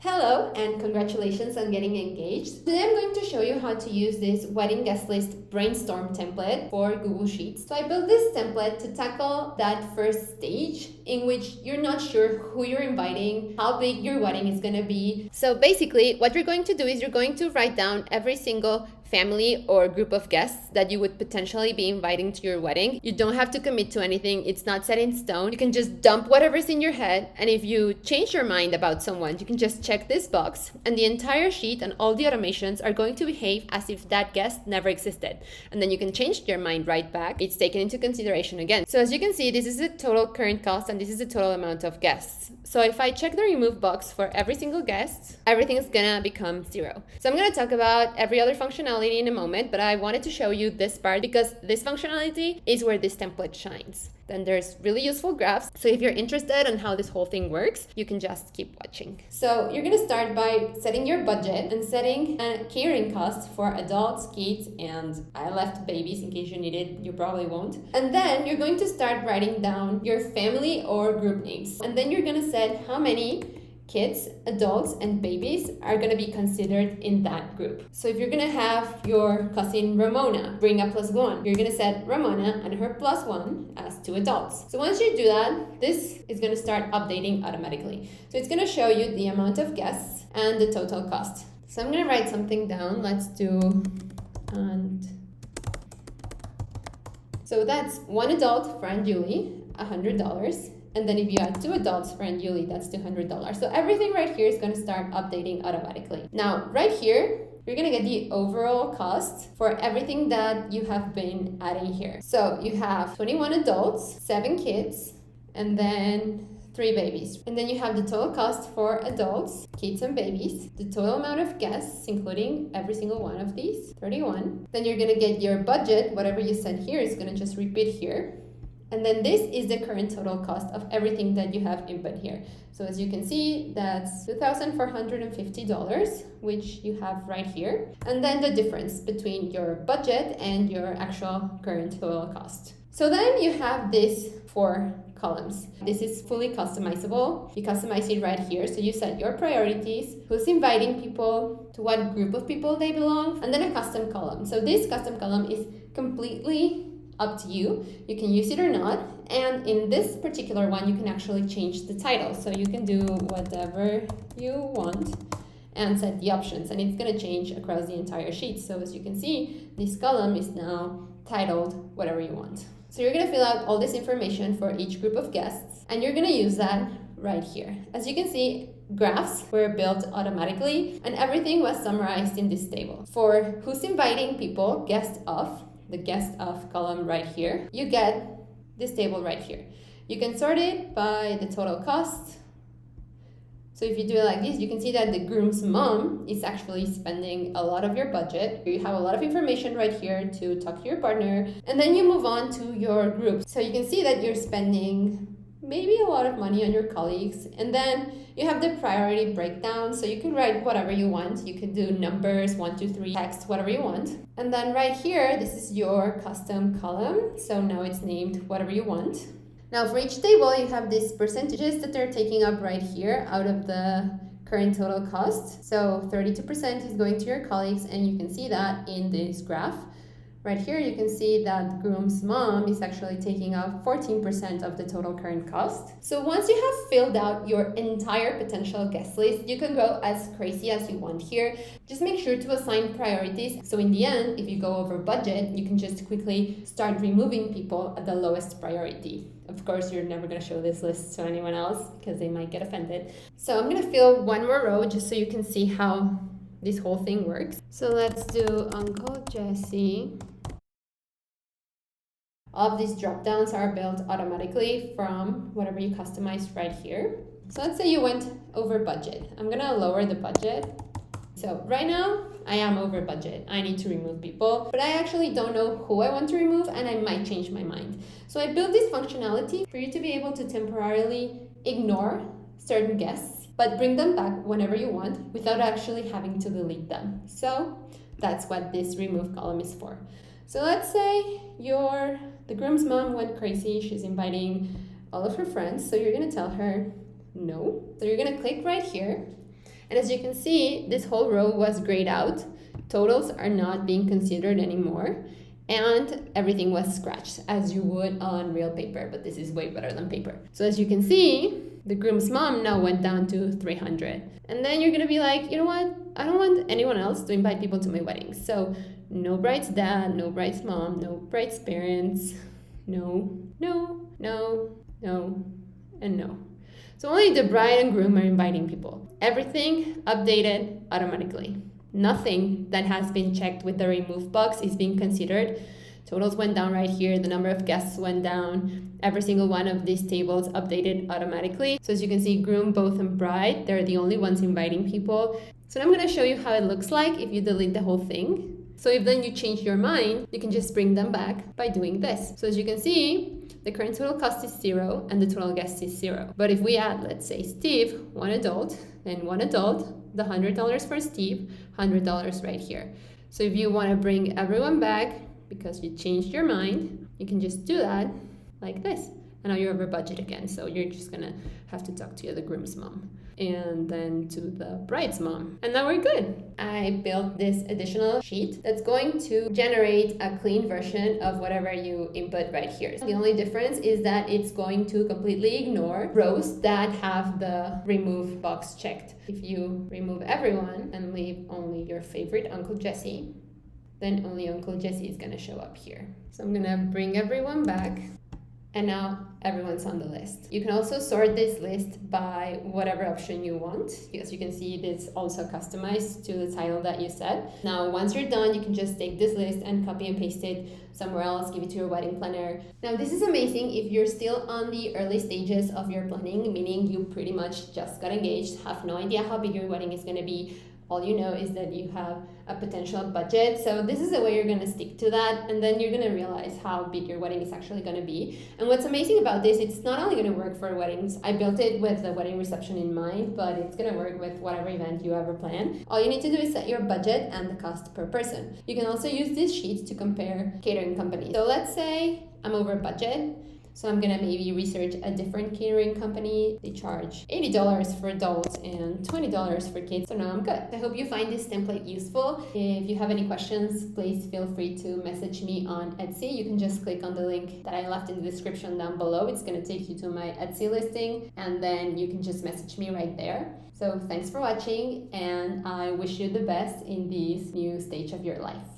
Hello and congratulations on getting engaged. Today I'm going to show you how to use this wedding guest list brainstorm template for Google Sheets. So I built this template to tackle that first stage in which you're not sure who you're inviting, how big your wedding is going to be. So basically what you're going to do is you're going to write down every single family or group of guests that you would potentially be inviting to your wedding. You don't have to commit to anything. It's not set in stone. You can just dump whatever's in your head. And if you change your mind about someone, you can just check this box and the entire sheet and all the automations are going to behave as if that guest never existed. And then you can change your mind right back. It's taken into consideration again. So as you can see, this is the total current cost and this is the total amount of guests. So if I check the remove box for every single guest, everything is gonna become 0. So I'm gonna talk about every other functionality in a moment, but I wanted to show you this part because this functionality is where this template shines. Then there's really useful graphs. So if you're interested in how this whole thing works, you can just keep watching. So you're gonna start by setting your budget and setting a catering cost for adults, kids, and I left babies in case you need it, you probably won't. And then you're going to start writing down your family or group names. And then you're gonna set how many kids, adults, and babies are going to be considered in that group. So if you're going to have your cousin Ramona bring a +1, you're going to set Ramona and her +1 as 2 adults. So once you do that, this is going to start updating automatically. So it's going to show you the amount of guests and the total cost. So I'm going to write something down. Let's do, and so that's 1 adult for Aunt Julie, $100. And then if you add 2 adults for Aunt Julie, that's $200. So everything right here is going to start updating automatically. Now, right here, you're going to get the overall cost for everything that you have been adding here. So you have 21 adults, 7 kids, and then 3 babies. And then you have the total cost for adults, kids, and babies, the total amount of guests, including every single one of these, 31. Then you're going to get your budget, whatever you set here is going to just repeat here. And then this is the current total cost of everything that you have input here. So as you can see, that's $2,450, which you have right here. And then the difference between your budget and your actual current total cost. So then you have these 4 columns. This is fully customizable. You customize it right here. So you set your priorities, who's inviting people, to what group of people they belong, and then a custom column. So this custom column is completely up to you. You can use it or not. And in this particular one, you can actually change the title. So you can do whatever you want and set the options. And it's going to change across the entire sheet. So as you can see, this column is now titled whatever you want. So you're going to fill out all this information for each group of guests. And you're going to use that right here. As you can see, graphs were built automatically and everything was summarized in this table. For who's inviting people, guest of, the guest of column right here, you get this table right here. You can sort it by the total cost. So if you do it like this, you can see that the groom's mom is actually spending a lot of your budget. You have a lot of information right here to talk to your partner. And then you move on to your group. So you can see that you're spending maybe a lot of money on your colleagues. And then you have the priority breakdown. So you can write whatever you want. You can do numbers, 1, 2, 3, text, whatever you want. And then right here, this is your custom column. So now it's named whatever you want. Now for each table, you have these percentages that they're taking up right here out of the current total cost. So 32% is going to your colleagues, and you can see that in this graph. Right here, you can see that groom's mom is actually taking up 14% of the total current cost. So once you have filled out your entire potential guest list, you can go as crazy as you want here. Just make sure to assign priorities. So in the end, if you go over budget, you can just quickly start removing people at the lowest priority. Of course, you're never going to show this list to anyone else because they might get offended. So I'm going to fill one more row just so you can see how this whole thing works. So let's do Uncle Jesse. All of these drop downs are built automatically from whatever you customize right here. So let's say you went over budget. I'm gonna lower the budget. So right now I am over budget. I need to remove people, but I actually don't know who I want to remove and I might change my mind. So I built this functionality for you to be able to temporarily ignore certain guests, but bring them back whenever you want without actually having to delete them. So that's what this remove column is for. So let's say the groom's mom went crazy. She's inviting all of her friends. So you're going to tell her no. So you're going to click right here And as you can see, this whole row was grayed out. Totals are not being considered anymore. And everything was scratched as you would on real paper, but this is way better than paper. So as you can see, the groom's mom now went down to 300. And then you're gonna be like, you know what? I don't want anyone else to invite people to my wedding. So no bride's dad, no bride's mom, no bride's parents, no, and no. So only the bride and groom are inviting people. Everything updated automatically. Nothing that has been checked with the remove box is being considered. Totals went down right here. The number of guests went down. Every single one of these tables updated automatically. So as you can see, groom, both, and bride, they're the only ones inviting people. So now I'm going to show you how it looks like if you delete the whole thing. So if then you change your mind, you can just bring them back by doing this. So as you can see, the current total cost is 0 and the total guest is 0. But if we add, let's say, Steve, one adult, then one adult, the $100 for Steve, $100 right here. So if you want to bring everyone back because you changed your mind, you can just do that like this. And now you're over budget again. So you're just going to have to talk to the groom's mom and then to the bride's mom. And now we're good. I built this additional sheet that's going to generate a clean version of whatever you input right here. The only difference is that it's going to completely ignore rows that have the remove box checked. If you remove everyone and leave only your favorite Uncle Jesse, then only Uncle Jesse is gonna show up here. So I'm gonna bring everyone back. And now everyone's on the list. You can also sort this list by whatever option you want. As you can see, it's also customized to the title that you set. Now, once you're done, you can just take this list and copy and paste it somewhere else, give it to your wedding planner. Now, this is amazing if you're still on the early stages of your planning, meaning you pretty much just got engaged, have no idea how big your wedding is gonna be. All you know is that you have a potential budget. So this is the way you're gonna stick to that. And then you're gonna realize how big your wedding is actually gonna be. And what's amazing about this, it's not only gonna work for weddings. I built it with the wedding reception in mind, but it's gonna work with whatever event you ever plan. All you need to do is set your budget and the cost per person. You can also use this sheet to compare catering companies. So let's say I'm over budget. So I'm gonna maybe research a different catering company. They charge $80 for adults and $20 for kids. So now I'm good. I hope you find this template useful. If you have any questions, please feel free to message me on Etsy. You can just click on the link that I left in the description down below. It's gonna take you to my Etsy listing, and then you can just message me right there. So thanks for watching, and I wish you the best in this new stage of your life.